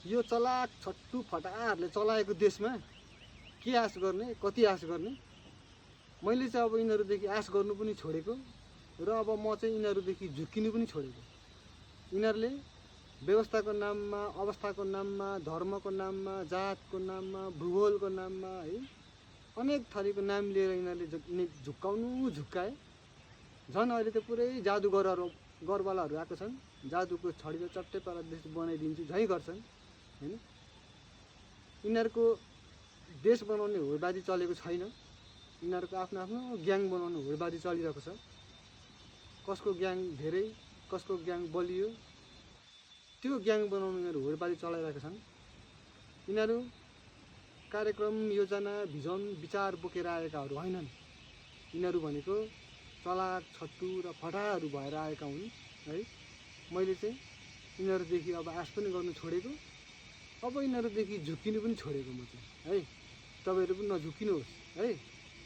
यो चलाक छट्टु फटाहरूले चलाएको देशमा के आश गर्ने, कति आश गर्ने। मैले चाहिँ अब यिनीहरूदेखि आश गर्नु पनि छोडेको र अब म चाहिँ यिनीहरूदेखि झुक्किनु पनि छोडेको। यिनीहरूले व्यवस्थाको नाममा, अवस्थाको नाममा, धर्मको नाममा, जातको नाममा, भूगोलको नाममा है अनेक थरीको नाम लिएर यिनीहरूले झुक्काए। झन् अहिले त पुरै जादुगरवालाहरू आएको छन्। जादुको छडीले चट्टै पारा देश बनाइदिन्छु झै गर्छन् हैन। यिनीहरूको देश बनाउने होडबाजी चलेको छैन। यिनीहरूको आफ्नो आफ्नो ग्याङ बनाउने होडबाजी चलिरहेको छ। कसको ग्याङ धेरै, कसको ग्याङ बलियो, त्यो ग्याङ बनाउनु यिनीहरू होडबाजी चलाइरहेका छन्। यिनीहरू कार्यक्रम, योजना, भिजन, विचार बोकेर आएकाहरू होइनन्। यिनीहरू भनेको चलाक, छट्टु र फटाहरू भएर आएका हुन् है। मैले चाहिँ यिनीहरूदेखि अब आश पनि गर्नु छोडेको, अब यिनीहरूदेखि झुक्किनु पनि छोडेको म चाहिँ है। तपाईँहरू पनि नझुक्किनुहोस् है।